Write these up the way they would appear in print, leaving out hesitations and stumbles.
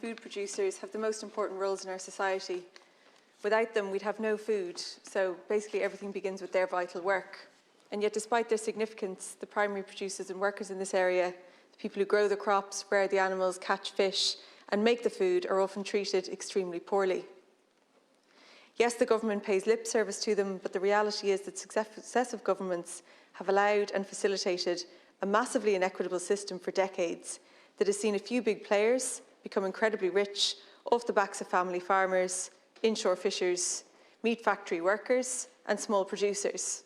food producers have the most important roles in our society. Without them, we'd have no food, so basically everything begins with their vital work. And yet, despite their significance, the primary producers and workers in this area, the people who grow the crops, rear the animals, catch fish, and make the food, are often treated extremely poorly. Yes, the government pays lip service to them, but the reality is that successive governments have allowed and facilitated a massively inequitable system for decades that has seen a few big players become incredibly rich off the backs of family farmers, inshore fishers, meat factory workers, and small producers.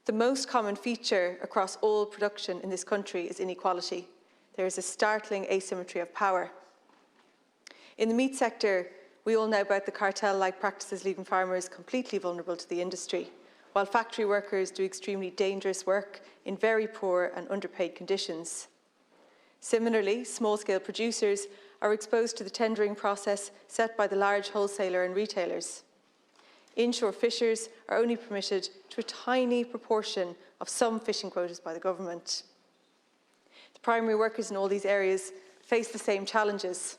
The most common feature across all production in this country is inequality. There is a startling asymmetry of power. In the meat sector, we all know about the cartel-like practices leaving farmers completely vulnerable to the industry, while factory workers do extremely dangerous work in very poor and underpaid conditions. Similarly, small-scale producers are exposed to the tendering process set by the large wholesaler and retailers. Inshore fishers are only permitted to a tiny proportion of some fishing quotas by the government. The primary workers in all these areas face the same challenges.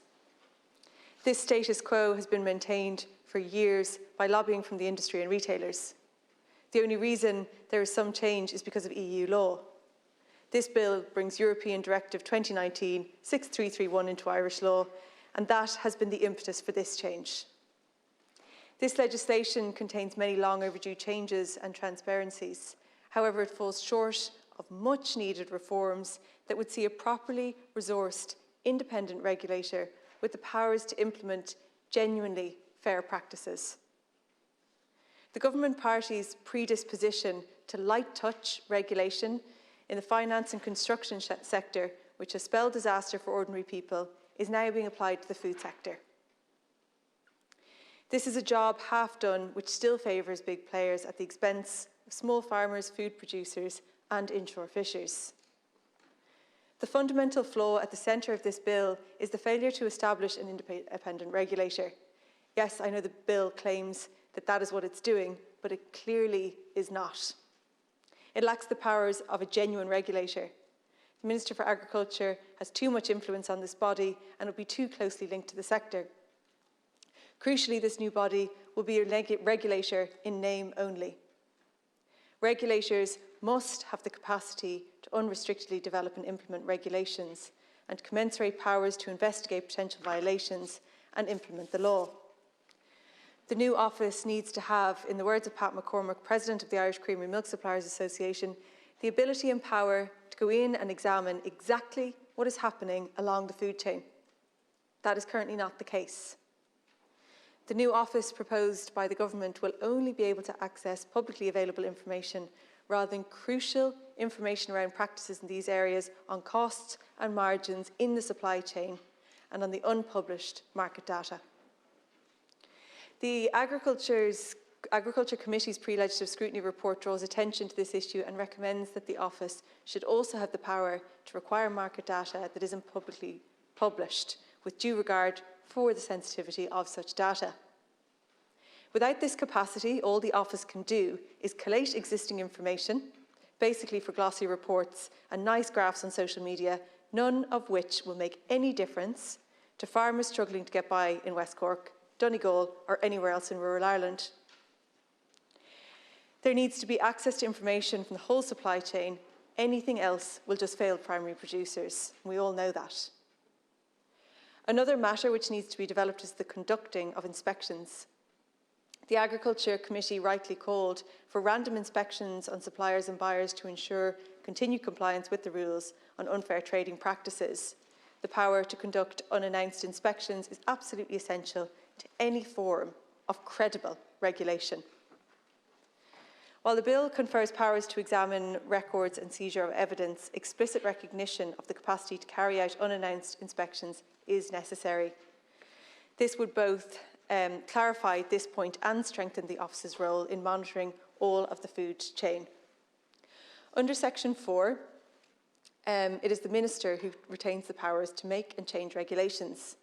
This status quo has been maintained for years by lobbying from the industry and retailers. The only reason there is some change is because of EU law. This bill brings European Directive 2019-6331 into Irish law, and that has been the impetus for this change. This legislation contains many long overdue changes and transparencies. However, it falls short of much needed reforms that would see a properly resourced independent regulator with the powers to implement genuinely fair practices. The government party's predisposition to light touch regulation in the finance and construction sector, which has spelled disaster for ordinary people, is now being applied to the food sector. This is a job half done which still favours big players at the expense of small farmers, food producers and inshore fishers. The fundamental flaw at the centre of this bill is the failure to establish an independent regulator. Yes, I know the bill claims that that is what it's doing, but it clearly is not. It lacks the powers of a genuine regulator. The Minister for Agriculture has too much influence on this body and will be too closely linked to the sector. Crucially, this new body will be a regulator in name only. Regulators must have the capacity to unrestrictedly develop and implement regulations and commensurate powers to investigate potential violations and implement the law. The new office needs to have, in the words of Pat McCormick, President of the Irish Creamery Milk Suppliers Association, the ability and power to go in and examine exactly what is happening along the food chain. That is currently not the case. The new office proposed by the government will only be able to access publicly available information rather than crucial information around practices in these areas on costs and margins in the supply chain and on the unpublished market data. The Agriculture Committee's pre-legislative scrutiny report draws attention to this issue and recommends that the office should also have the power to require market data that isn't publicly published, with due regard for the sensitivity of such data. Without this capacity, all the office can do is collate existing information, basically for glossy reports and nice graphs on social media, none of which will make any difference to farmers struggling to get by in West Cork, Donegal or anywhere else in rural Ireland. There needs to be access to information from the whole supply chain. Anything else will just fail primary producers. We all know that. Another matter which needs to be developed is the conducting of inspections. The Agriculture Committee rightly called for random inspections on suppliers and buyers to ensure continued compliance with the rules on unfair trading practices. The power to conduct unannounced inspections is absolutely essential to any form of credible regulation. While the bill confers powers to examine records and seizure of evidence, explicit recognition of the capacity to carry out unannounced inspections is necessary. This would both clarify this point and strengthen the office's role in monitoring all of the food chain. Under Section 4, it is the Minister who retains the powers to make and change regulations.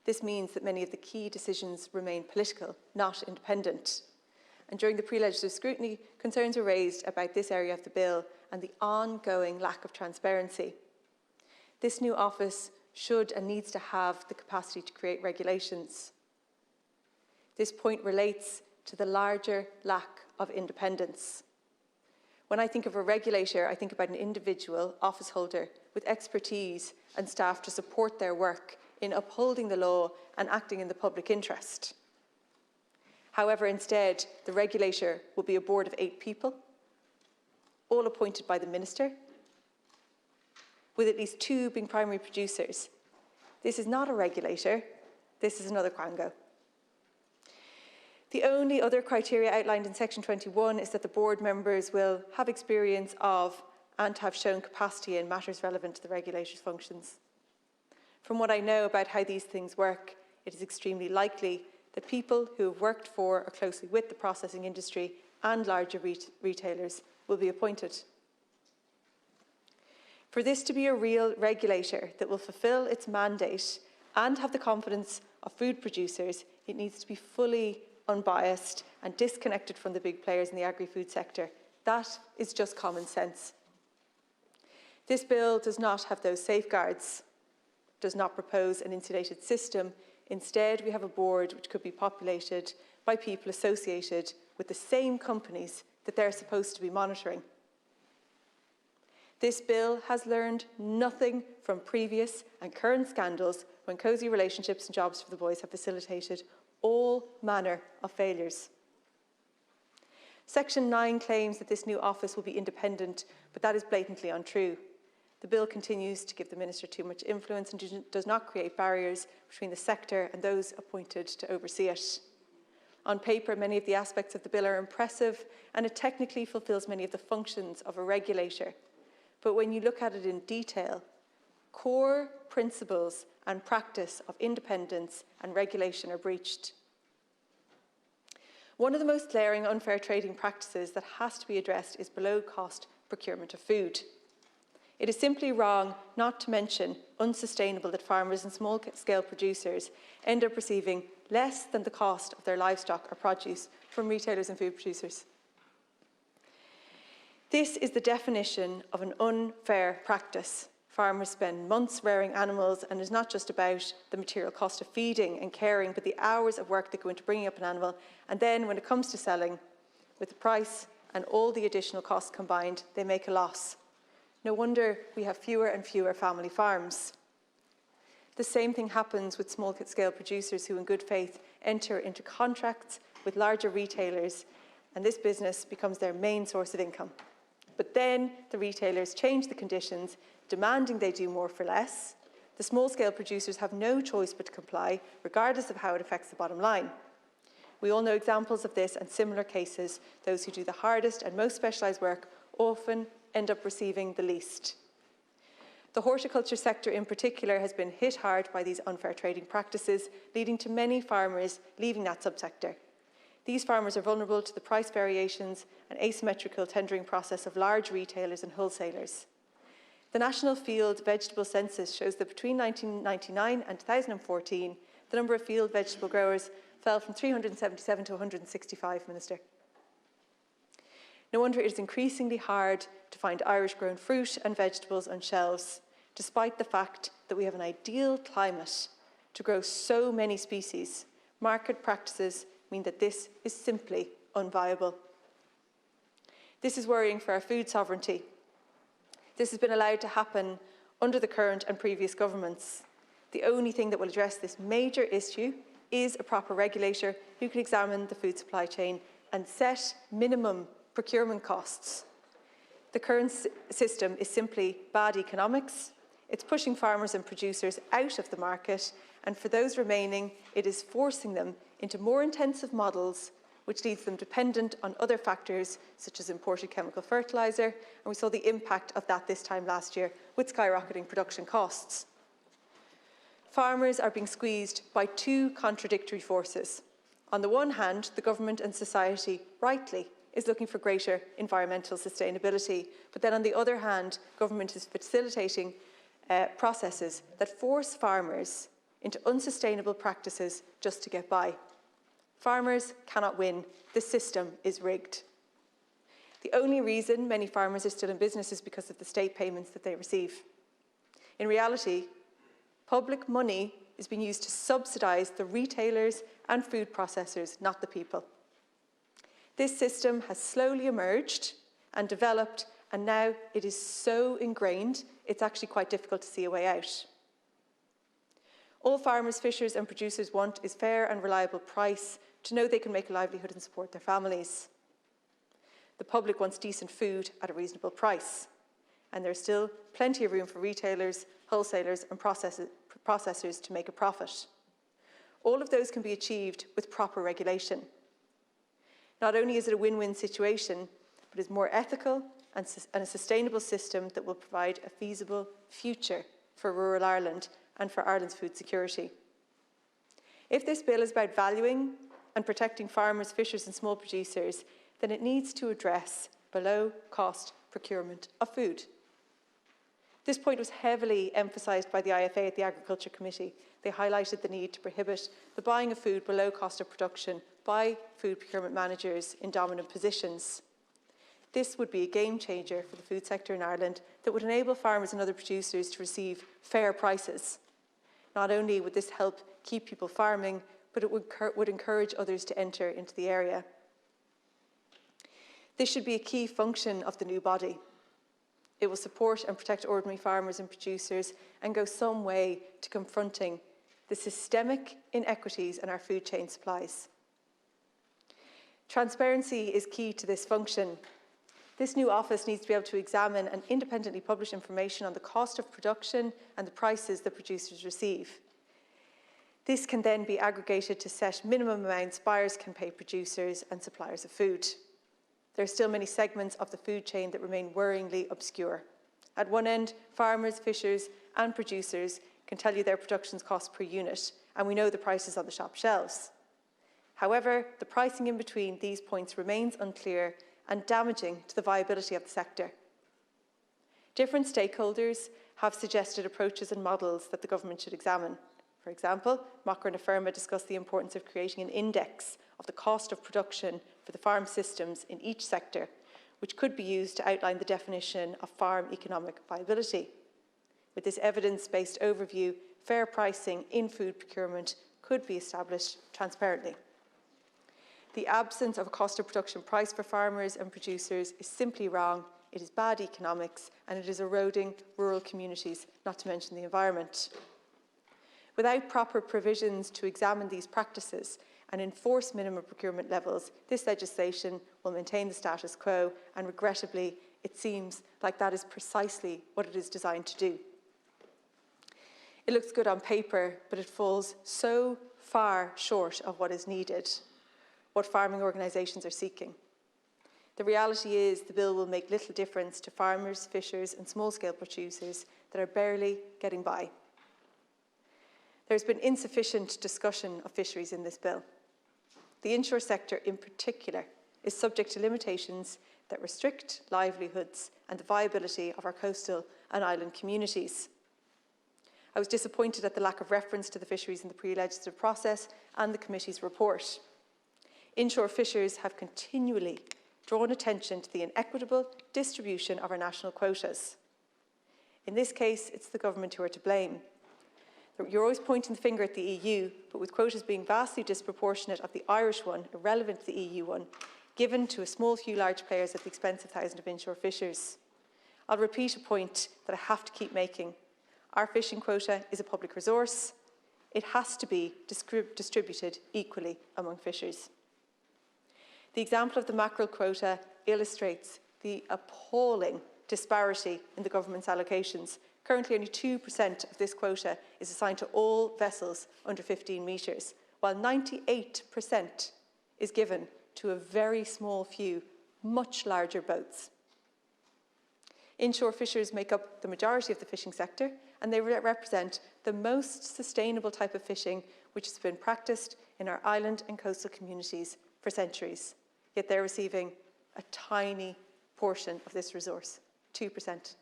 This means that many of the key decisions remain political, not independent. And during the pre-legislative scrutiny, concerns were raised about this area of the bill and the ongoing lack of transparency. This new office should and needs to have the capacity to create regulations. This point relates to the larger lack of independence. When I think of a regulator, I think about an individual office holder with expertise and staff to support their work in upholding the law and acting in the public interest. However, instead, the regulator will be a board of 8 people, all appointed by the minister, with at least 2 being primary producers. This is not a regulator, this is another quango. The only other criteria outlined in section 21 is that the board members will have experience of and have shown capacity in matters relevant to the regulator's functions. From what I know about how these things work, it is extremely likely that people who have worked for or closely with the processing industry and larger retailers will be appointed. For this to be a real regulator that will fulfil its mandate and have the confidence of food producers, it needs to be fully unbiased and disconnected from the big players in the agri-food sector. That is just common sense. This bill does not have those safeguards, does not propose an insulated system. Instead, we have a board which could be populated by people associated with the same companies that they're supposed to be monitoring. This bill has learned nothing from previous and current scandals when cosy relationships and jobs for the boys have facilitated all manner of failures. Section 9 claims that this new office will be independent, but that is blatantly untrue. The bill continues to give the minister too much influence and does not create barriers between the sector and those appointed to oversee it. On paper, many of the aspects of the bill are impressive, and it technically fulfills many of the functions of a regulator. But when you look at it in detail, core principles and practice of independence and regulation are breached. One of the most glaring unfair trading practices that has to be addressed is below-cost procurement of food. It is simply wrong, not to mention unsustainable, that farmers and small-scale producers end up receiving less than the cost of their livestock or produce from retailers and food producers. This is the definition of an unfair practice. Farmers spend months rearing animals, and it's not just about the material cost of feeding and caring, but the hours of work that go into bringing up an animal. And then when it comes to selling, with the price and all the additional costs combined, they make a loss. No wonder we have fewer and fewer family farms. The same thing happens with small-scale producers who in good faith enter into contracts with larger retailers, and this business becomes their main source of income. But then the retailers change the conditions, demanding they do more for less. The small-scale producers have no choice but to comply, regardless of how it affects the bottom line. We all know examples of this and similar cases. Those who do the hardest and most specialised work often end up receiving the least. The horticulture sector in particular has been hit hard by these unfair trading practices, leading to many farmers leaving that subsector. These farmers are vulnerable to the price variations and asymmetrical tendering process of large retailers and wholesalers. The National Field Vegetable Census shows that between 1999 and 2014, the number of field vegetable growers fell from 377 to 165, Minister. No wonder it is increasingly hard to find Irish-grown fruit and vegetables on shelves, despite the fact that we have an ideal climate to grow so many species. Market practices mean that this is simply unviable. This is worrying for our food sovereignty. This has been allowed to happen under the current and previous governments. The only thing that will address this major issue is a proper regulator who can examine the food supply chain and set minimum procurement costs. The current system is simply bad economics. It's pushing farmers and producers out of the market, and for those remaining, it is forcing them into more intensive models, which leaves them dependent on other factors such as imported chemical fertiliser, and we saw the impact of that this time last year with skyrocketing production costs. Farmers are being squeezed by 2 contradictory forces. On the one hand, the government and society, rightly, is looking for greater environmental sustainability, but then on the other hand, government is facilitating processes that force farmers into unsustainable practices just to get by. Farmers cannot win. The system is rigged. The only reason many farmers are still in business is because of the state payments that they receive. In reality, Public money is being used to subsidise the retailers and food processors, not the people. This system has slowly emerged and developed, and now it is so ingrained, it's actually quite difficult to see a way out. All farmers, fishers and producers want is fair and reliable price to know they can make a livelihood and support their families. The public wants decent food at a reasonable price, and there's still plenty of room for retailers, wholesalers and processors to make a profit. All of those can be achieved with proper regulation. Not only is it a win-win situation, but is more ethical and a sustainable system that will provide a feasible future for rural Ireland and for Ireland's food security. If this bill is about valuing and protecting farmers, fishers and small producers, then it needs to address below-cost procurement of food. This point was heavily emphasised by the IFA at the Agriculture Committee. They highlighted the need to prohibit the buying of food below cost of production by food procurement managers in dominant positions. This would be a game changer for the food sector in Ireland that would enable farmers and other producers to receive fair prices. Not only would this help keep people farming, but it would encourage others to enter into the area. This should be a key function of the new body. It will support and protect ordinary farmers and producers and go some way to confronting the systemic inequities in our food chain supplies. Transparency is key to this function. This new office needs to be able to examine and independently publish information on the cost of production and the prices that producers receive. This can then be aggregated to set minimum amounts buyers can pay producers and suppliers of food. There are still many segments of the food chain that remain worryingly obscure. At one end, farmers, fishers and producers can tell you their production cost per unit, and we know the prices on the shop shelves. However, the pricing in between these points remains unclear and damaging to the viability of the sector. Different stakeholders have suggested approaches and models that the government should examine. For example, Mocker and Afirma discussed the importance of creating an index of the cost of production for the farm systems in each sector, which could be used to outline the definition of farm economic viability. With this evidence-based overview, fair pricing in food procurement could be established transparently. The absence of a cost of production price for farmers and producers is simply wrong. It is bad economics and it is eroding rural communities, not to mention the environment. Without proper provisions to examine these practices and enforce minimum procurement levels, this legislation will maintain the status quo, and regrettably, it seems like that is precisely what it is designed to do. It looks good on paper, but it falls so far short of what is needed, what farming organisations are seeking. The reality is the bill will make little difference to farmers, fishers and small-scale producers that are barely getting by. There's been insufficient discussion of fisheries in this bill. The inshore sector in particular is subject to limitations that restrict livelihoods and the viability of our coastal and island communities. I was disappointed at the lack of reference to the fisheries in the pre-legislative process and the committee's report. Inshore fishers have continually drawn attention to the inequitable distribution of our national quotas. In this case, it's the government who are to blame. You're always pointing the finger at the EU, but with quotas being vastly disproportionate of the Irish one, irrelevant to the EU one, given to a small few large players at the expense of thousands of inshore fishers. I'll repeat a point that I have to keep making. Our fishing quota is a public resource. It has to be distributed equally among fishers. The example of the mackerel quota illustrates the appalling disparity in the government's allocations. Currently, only 2% of this quota is assigned to all vessels under 15 metres, while 98% is given to a very small few, much larger boats. Inshore fishers make up the majority of the fishing sector, and they represent the most sustainable type of fishing which has been practised in our island and coastal communities for centuries. Yet they're receiving a tiny portion of this resource, 2%.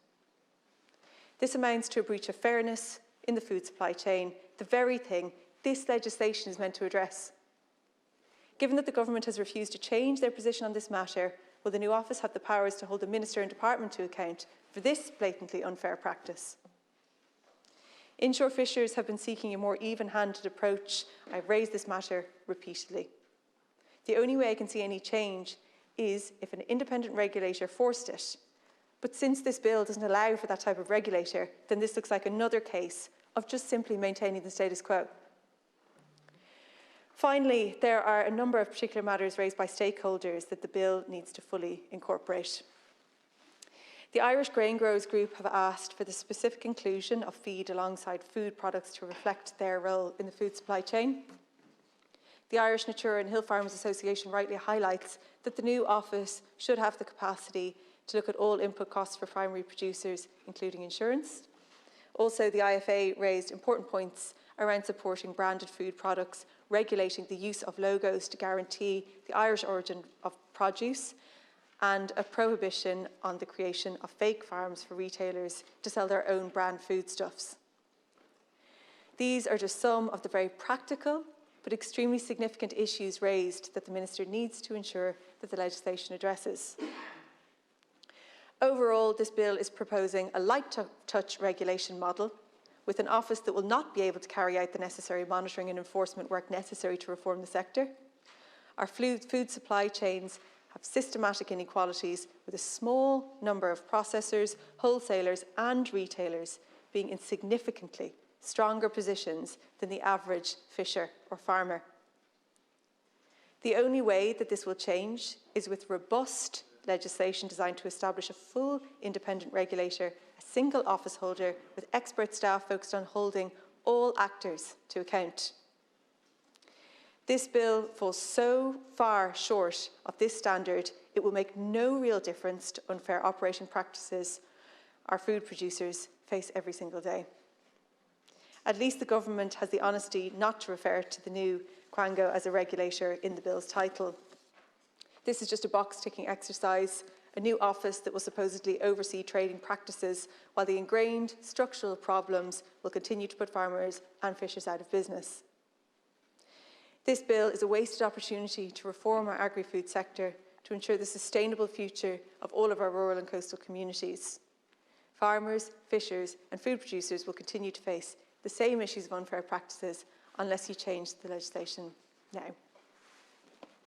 This amounts to a breach of fairness in the food supply chain, the very thing this legislation is meant to address. Given that the government has refused to change their position on this matter, will the new office have the powers to hold the minister and department to account for this blatantly unfair practice? Inshore fishers have been seeking a more even-handed approach. I've raised this matter repeatedly. The only way I can see any change is if an independent regulator forced it. But since this bill doesn't allow for that type of regulator, then this looks like another case of just simply maintaining the status quo. Finally, there are a number of particular matters raised by stakeholders that the bill needs to fully incorporate. The Irish Grain Growers Group have asked for the specific inclusion of feed alongside food products to reflect their role in the food supply chain. The Irish Natura and Hill Farmers Association rightly highlights that the new office should have the capacity to look at all input costs for primary producers, including insurance. Also, the IFA raised important points around supporting branded food products, regulating the use of logos to guarantee the Irish origin of produce, and a prohibition on the creation of fake farms for retailers to sell their own brand foodstuffs. These are just some of the very practical but extremely significant issues raised that the Minister needs to ensure that the legislation addresses. Overall, this bill is proposing a light touch regulation model with an office that will not be able to carry out the necessary monitoring and enforcement work necessary to reform the sector. Our food supply chains have systematic inequalities with a small number of processors, wholesalers and retailers being in significantly stronger positions than the average fisher or farmer. The only way that this will change is with robust legislation designed to establish a full independent regulator, a single office holder with expert staff focused on holding all actors to account. This bill falls so far short of this standard, it will make no real difference to unfair operating practices our food producers face every single day. At least the government has the honesty not to refer to the new Quango as a regulator in the bill's title. This is just a box-ticking exercise, a new office that will supposedly oversee trading practices, while the ingrained structural problems will continue to put farmers and fishers out of business. This bill is a wasted opportunity to reform our agri-food sector to ensure the sustainable future of all of our rural and coastal communities. Farmers, fishers and food producers will continue to face the same issues of unfair practices unless you change the legislation now.